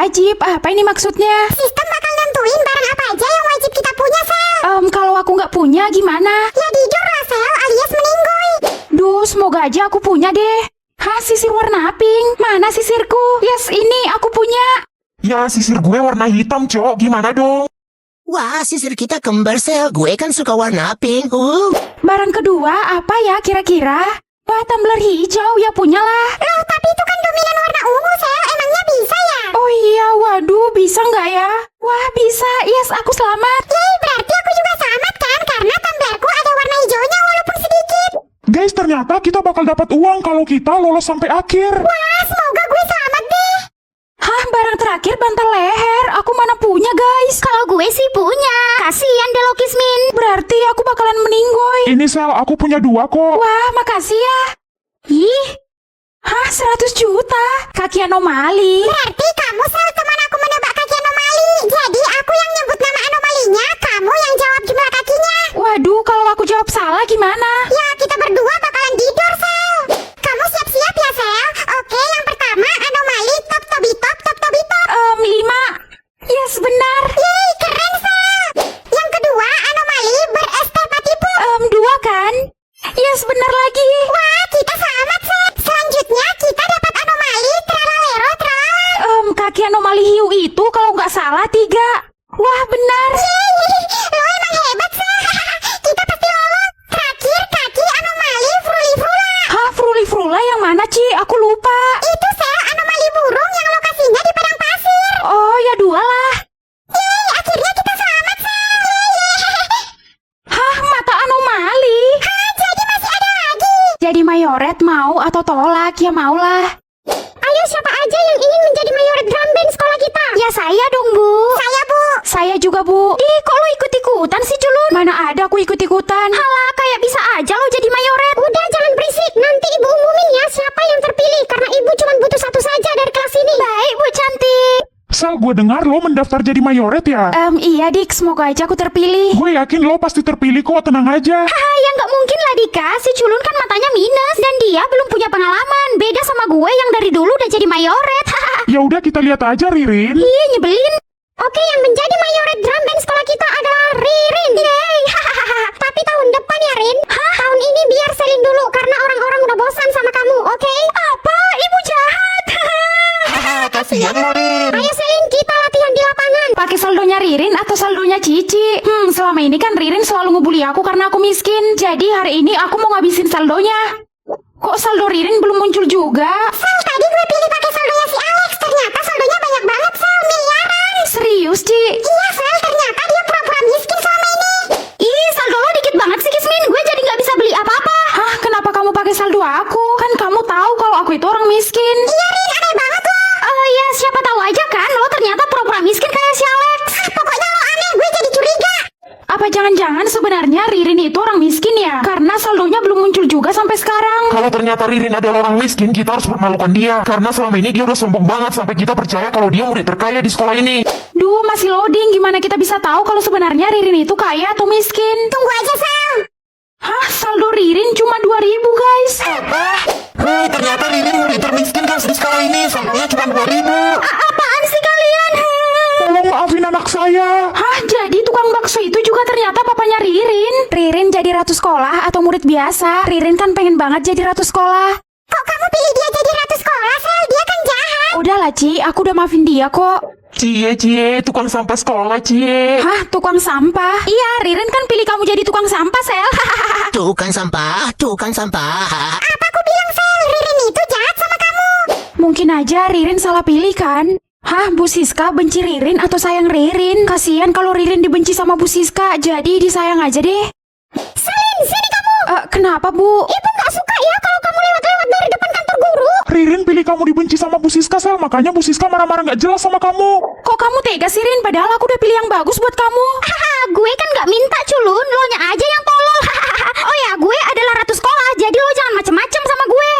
wajib. Apa ini maksudnya? Sistem bakal nentuin barang apa aja yang wajib kita punya, Sel. Kalau aku nggak punya gimana? Ya tidur lah, Sel, alias meninggoy. Duh, semoga aja aku punya deh. Hah, sisir warna pink. Mana sisirku? Yes, ini aku punya. Ya, sisir gue warna hitam, Cok. Gimana dong? Wah, sisir kita kembar, Sel. Gue kan suka warna pink. Barang kedua apa ya kira-kira? Wah, tumbler hijau ya punyalah. Loh, tapi itu kan dominan warna ungu, Sel. Emangnya bisa ya? Oh iya, waduh, bisa nggak ya? Wah, bisa. Yes, aku selamat. Yeay, berarti aku juga selamat kan? Karena tumblerku ada warna hijaunya walaupun sedikit. Guys, ternyata kita bakal dapat uang kalau kita lolos sampai akhir. Wah, semoga gue selamat deh. Hah, barang terakhir bantal leher. Aku mana punya, guys? Kalau gue sih punya. Kasian deh lo, Kismin. Berarti aku bakalan meninggoy. Ini Sel, aku punya 2 kok. Wah, makasih ya. Ih. Hah, 100 juta. Kaki anomali. Berarti kamu, Sel, teman aku menebak kaki anomali. Jadi aku yang nyebut nama anomalinya, kamu yang jawab jumlah kakinya. Waduh, kalau aku jawab salah gimana? Ya, kita berdua bakalan tidur, Sel. Kamu siap-siap ya, Sel? Oke, yang pertama anomali top tobi top top tobi top. 5. Yes, benar. Yeay, keren, Sel. Yang kedua anomali berestepatipu. 2 kan? Yes, benar lagi. Wah, kita selamat, Sel. Selanjutnya kita dapat anomali tralalero tralala. Kaki anomali hiu itu kalau nggak salah 3. Wah, benar. Yeay, lo emang hebat, Sel. Kita pasti lolos. Terakhir kaki anomali frulifrula. Hah, frulifrula yang mana, Ci? Aku lupa. Itu, Sel, anomali burung yang lokasinya di padang pasir. Oh, ya 2 lah. Yeay, akhirnya kita selamat, Sel. Yeay. Hah, mata anomali. Hah, jadi masih ada lagi. Jadi mayoret mau atau tolak? Ya maulah. Ayo, siapa aja yang ingin menjadi mayoret drum band sekolah kita? Ya saya dong, Bu. Saya, Bu. Saya juga, Bu. Ih, kok lo ikut-ikutan sih, Culun? Mana ada aku ikut-ikutan. Halah, kayak bisa aja lo jadi mayoret. Udah, jangan berisik. Nanti ibu umumin ya siapa yang terpilih. Karena ibu cuma butuh satu saja dari kelas ini. Baik, Bu cantik. Sel, gue dengar lo mendaftar jadi mayoret ya? Iya, Dik. Semoga aja aku terpilih. Gue yakin lo pasti terpilih kok, tenang aja. Ah, ya nggak mungkin lah, Dika. Si Culun kan matanya minus. Dan dia belum punya pengalaman. Beda sama gue yang dari dulu udah jadi mayoret. Ya udah, kita lihat aja, Ririn. Iya, nyebelin. Oke, yang menjadi mayoret drum band sekolah kita adalah Ririn. Yeay. Tapi tahun depan ya, Rin. Tahun ini biar selin dulu karena orang-orang udah bosan sama kamu, oke? Apa? Ibu jahat. Kasihan lo, Rin. Ayo selin, kita latihan di lapangan. Pakai saldonya Ririn atau saldonya Cici? Selama ini kan Ririn selalu ngebully aku karena aku miskin. Jadi hari ini aku mau ngabisin saldonya. Kok saldo Ririn belum muncul juga? Sel, tadi gue pilih pakai saldonya si Alex. Ternyata saldonya banyak banget, Sel. Miliaran. Serius, Ci? Iya, Sel. Ternyata dia pura-pura miskin selama ini. Ih, saldo lo dikit banget sih, Kismin. Gue jadi nggak bisa beli apa-apa. Hah, kenapa kamu pakai saldo aku? Kan kamu tahu kalau aku itu orang miskin. Iya, Rin. Aneh banget lo. Ya siapa tahu aja kan lo ternyata pura-pura miskin kayak si Alex. Pokoknya lo aneh. Gue jadi curiga. Apa jangan-jangan sebenarnya Ririn itu orang miskin ya? Karena saldonya belum muncul juga sampai sekarang. Kalau ternyata Ririn adalah orang miskin, kita harus permalukan dia. Karena selama ini dia udah sombong banget sampai kita percaya kalau dia murid terkaya di sekolah ini. Duh, masih loading. Gimana kita bisa tahu kalau sebenarnya Ririn itu kaya atau miskin? Tunggu aja, Sel. Hah, saldo Ririn cuma 2.000, guys. Ternyata Ririn murid termiskin guys di sekolah ini. Saldonya cuma 2.000. Apaan sih kalian? Tolong maafin anak saya. Hah, jadi tukang bakso itu juga ternyata papanya Ririn. Ririn jadi ratu sekolah atau murid biasa? Ririn kan pengen banget jadi ratu sekolah. Kok kamu pilih dia jadi ratu sekolah, Sel? Dia kan jahat. Udahlah, Ci, aku udah maafin dia kok. Cie, tukang sampah sekolah, Cie. Hah, tukang sampah? Iya, Ririn kan pilih kamu jadi tukang sampah, Sel. Tukang sampah, tukang sampah. Apa aku bilang, Sel? Ririn itu jahat sama kamu. Mungkin aja Ririn salah pilih kan? Hah, Bu Siska benci Ririn atau sayang Ririn? Kasian kalau Ririn dibenci sama Bu Siska, jadi disayang aja deh. Selin, sini kamu. Kenapa, Bu? Ibu nggak suka ya kalau kamu lewat-lewat dari depan kantor guru. Ririn pilih kamu dibenci sama Bu Siska, Sel. Makanya Bu Siska marah-marah gak jelas sama kamu. Kok kamu tega sih, Rin? Padahal aku udah pilih yang bagus buat kamu. Gue kan nggak minta, Culun. Lo nya aja yang tolol. Oh ya, gue adalah ratu sekolah, jadi lo jangan macem-macem sama gue.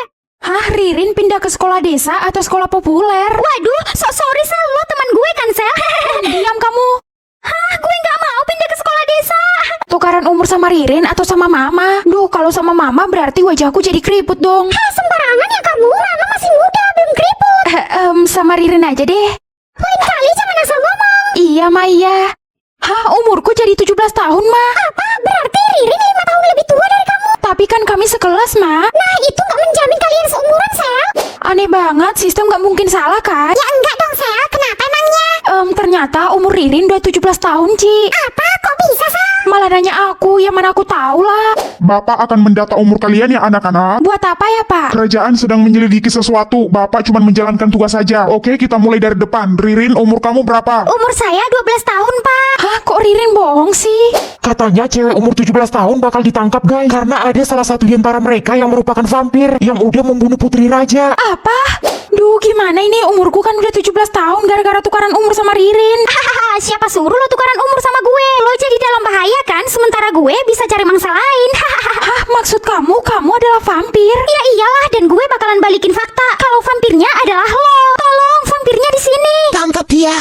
Hah, Ririn pindah ke sekolah desa atau sekolah populer? Waduh, sorry, Sel. Lo teman gue kan, Sel? Diam kamu. Hah, gue nggak mau pindah ke sekolah desa. Tukaran umur sama Ririn atau sama Mama? Duh, kalau sama Mama berarti wajahku jadi keriput dong. Sembarangan ya kamu. Mama masih muda, belum keriput. Sama Ririn aja deh. Woi, asal ngomong. Iya, Ma, iya. Hah, umurku jadi 17 tahun, Ma. Apa? Berarti Ririn 5 tahun lebih tua dari kamu. Tapi kan kami sekelas, Ma. Nah, itu nggak menjamin kalian seumuran, Sel. Aneh banget, sistem nggak mungkin salah, kan? Ya enggak dong, Sel. Kenapa emangnya? Ternyata umur Ririn udah 17 tahun, Ci. Apa? Kok bisa, Sel? Malah nanya aku, ya mana aku tahu lah. Bapak akan mendata umur kalian ya anak-anak. Buat apa ya, Pak? Kerajaan sedang menyelidiki sesuatu. Bapak cuma menjalankan tugas saja. Oke, kita mulai dari depan. Ririn, umur kamu berapa? Umur saya 12 tahun, Pak. Hah, kok Ririn bohong sih? Katanya cewek umur 17 tahun bakal ditangkap guys. Karena ada salah satu di antara mereka yang merupakan vampir yang udah membunuh putri raja. Apa? Duh, gimana ini? Umurku kan udah 17 tahun gara-gara tukaran umur sama Ririn. Hahaha, siapa suruh lo tukaran umur sama gue? Lo jadi dalam bahaya kan? Sementara gue bisa cari mangsa lain. Hahaha. Hah, maksud kamu adalah vampir? Ya iyalah, dan gue bakalan balikin fakta kalau vampirnya adalah lo. Tolong, vampirnya di sini. Tangkap dia.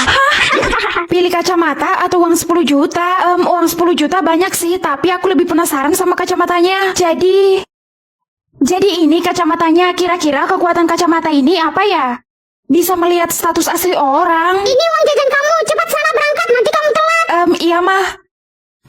Pilih kacamata atau uang 10 juta? Uang 10 juta banyak sih, tapi aku lebih penasaran sama kacamatanya. Jadi ini kacamatanya, kira-kira kekuatan kacamata ini apa ya? Bisa melihat status asli orang. Ini uang jajan kamu, cepat sana berangkat, nanti kamu telat. Iya, Mah.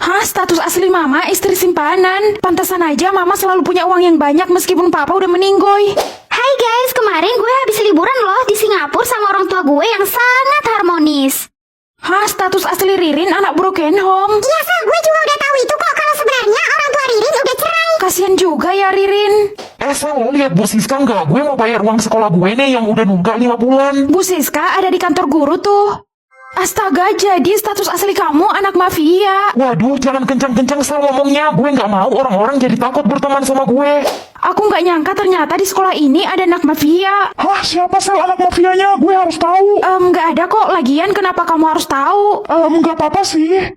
Hah, status asli Mama istri simpanan. Pantesan aja Mama selalu punya uang yang banyak meskipun Papa udah meninggoy. Hai guys, kemarin gue habis liburan loh di Singapura sama orang tua gue yang sangat harmonis. Hah, status asli Ririn anak broken home. Iya, Sel, gue juga udah tahu itu kok kalau sebenarnya orang tua Ririn udah cerai. Kasian juga ya Ririn. Sel, lo lihat Bu Siska nggak? Gue mau bayar uang sekolah gue nih yang udah nunggak 5 bulan. Bu Siska ada di kantor guru tuh. Astaga, jadi status asli kamu anak mafia. Waduh, jangan kencang-kencang Sel ngomongnya. Gue nggak mau orang-orang jadi takut berteman sama gue. Aku nggak nyangka ternyata di sekolah ini ada anak mafia. Hah, siapa Sel anak mafianya? Gue harus tahu. Nggak ada kok. Lagian kenapa kamu harus tahu? Nggak apa-apa sih.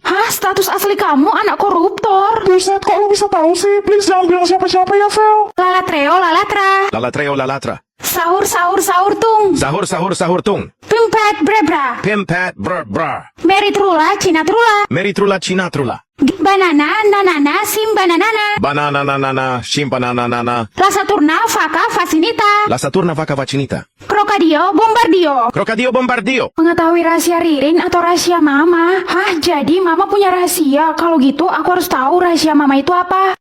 Hah, status asli kamu anak koruptor. Buset, kok lu bisa tahu sih? Please jangan bilang siapa-siapa ya, Sel. Lalatreo, lalatra. Lalatreo lalatra. Sahur, sahur, sahur tung. Sahur sahur sahur tung. Pimpat, brebra. Pimpat brr brr. Meri trula, cina trula. Meritrula cinatrula. Banana, nanana, sim bananana. Banana nanana shimpanana nana. La Saturna, vaca, facinita. La Saturna vaca vacinita. Krokadio, bombardio. Crocodilo bombardio. Mengetahui rahasia Ririn atau rahasia Mama? Hah, jadi Mama punya rahasia. Kalau gitu aku harus tahu rahasia Mama itu apa.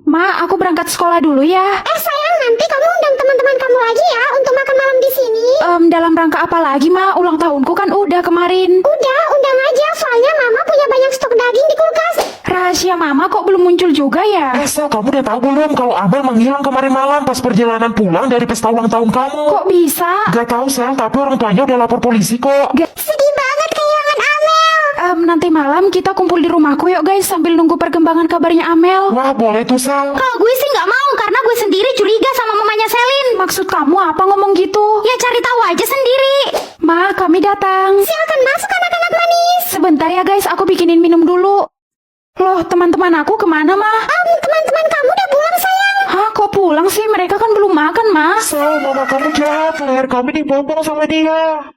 Ma, aku berangkat sekolah dulu ya. Sayang, nanti kamu undang teman-teman kamu lagi ya untuk makan malam di sini. Dalam rangka apa lagi, Ma? Ulang tahunku kan udah kemarin. Udah, undang aja, soalnya mama punya banyak stok daging di kulkas. Rahasia Mama kok belum muncul juga ya? Sel, kamu udah tahu belum kalau Amel menghilang kemarin malam pas perjalanan pulang dari pesta ulang tahun kamu? Kok bisa? Gak tahu Sel, tapi orang tuanya udah lapor polisi kok. Sedih banget kehilangan Amel. Nanti malam kita kumpul di rumahku yuk guys sambil nunggu perkembangan kabarnya Amel. Wah, boleh tuh Sel. Kalau gue sih nggak mau karena gue sendiri curiga sama mamanya Selin. Maksud kamu apa ngomong gitu? Ya cari tahu aja sendiri. Ma, kami datang. Silakan masuk anak-anak manis. Sebentar ya guys, aku bikinin minum dulu. Loh, teman-teman aku kemana, Ma? Teman-teman kamu udah pulang sayang. Hah, kok pulang sih? Mereka kan belum makan, Ma. Sel, mama kamu jahat. Leher kami dibopong sama dia.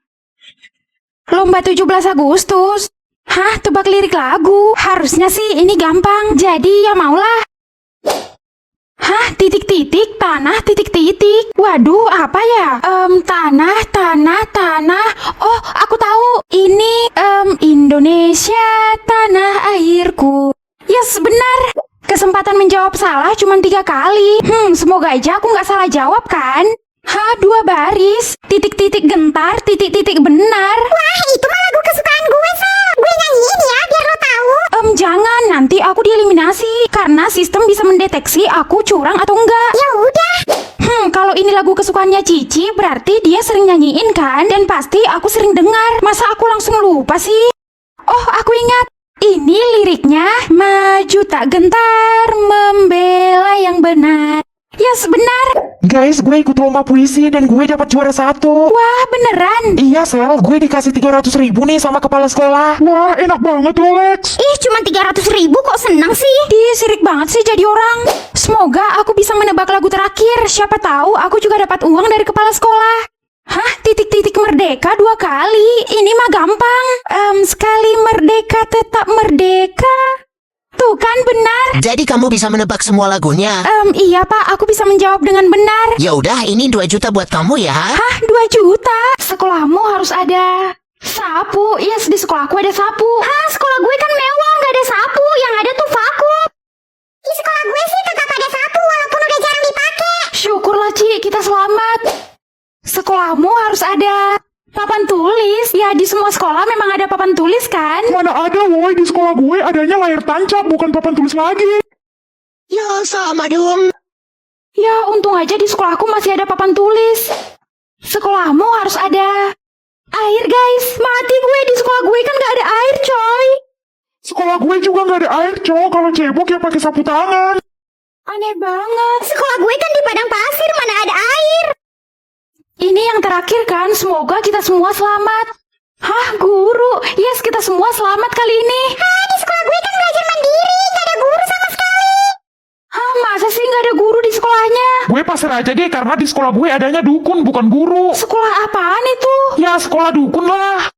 Lomba 17 Agustus. Hah, tebak lirik lagu. Harusnya sih ini gampang. Jadi ya maulah. Hah, titik-titik, tanah, titik-titik. Waduh, apa ya? Tanah. Oh, aku tahu. Ini, Indonesia, tanah airku. Yes, benar. Kesempatan menjawab salah cuma 3 kali. Semoga aja aku nggak salah jawab kan? Hah, 2 baris. Titik-titik gentar, titik-titik benar. Wah, itu mah lagu kesukaan gue, Sel. Gue nyanyiin ya, biar lo tahu. Jangan, nanti aku dieliminasi. Karena sistem bisa mendeteksi aku curang atau enggak. Ya udah. Kalau ini lagu kesukaannya Cici, berarti dia sering nyanyiin kan? Dan pasti aku sering dengar. Masa aku langsung lupa sih? Oh, aku ingat. Ini liriknya, maju tak gentar, membela yang benar. Yes, benar. Guys, gue ikut lomba puisi dan gue dapat juara 1. Wah, beneran. Iya Sel, gue dikasih 300.000 nih sama kepala sekolah. Wah, enak banget lo, Lex. Ih, cuma 300.000 kok senang sih. Sirik banget sih jadi orang. Semoga aku bisa menebak lagu terakhir. Siapa tahu aku juga dapat uang dari kepala sekolah. Hah, titik-titik merdeka 2 kali. Ini mah gampang. Sekali merdeka tetap merdeka. Tuh kan benar. Jadi kamu bisa menebak semua lagunya. Iya Pak, aku bisa menjawab dengan benar. Ya udah, ini 2 juta buat kamu ya. Hah, 2 juta? Sekolahmu harus ada sapu. Yes, di sekolahku ada sapu. Hah, sekolah gue kan mewah, nggak ada sapu. Yang ada tuh vakum. Di sekolah gue sih tetap ada sapu, walaupun udah jarang dipakai. Syukurlah, Ci, kita selamat. Sekolahmu harus ada papan tulis. Ya, di semua sekolah memang ada papan tulis kan? Mana ada, woi, di sekolah gue adanya layar tancap, bukan papan tulis lagi. Ya, sama dong. Ya, untung aja di sekolahku masih ada papan tulis. Sekolahmu harus ada air, guys. Mati gue, di sekolah gue kan gak ada air, coy. Sekolah gue juga nggak ada air, cowok. Kalau cebok ya pakai sapu tangan. Aneh banget. Sekolah gue kan di padang pasir, mana ada air. Ini yang terakhir kan, semoga kita semua selamat. Hah, guru? Yes, kita semua selamat kali ini. Hah, di sekolah gue kan belajar mandiri, nggak ada guru sama sekali. Hah, masa sih gak ada guru di sekolahnya? Gue pasrah aja deh karena di sekolah gue adanya dukun bukan guru. Sekolah apaan itu? Ya sekolah dukun lah.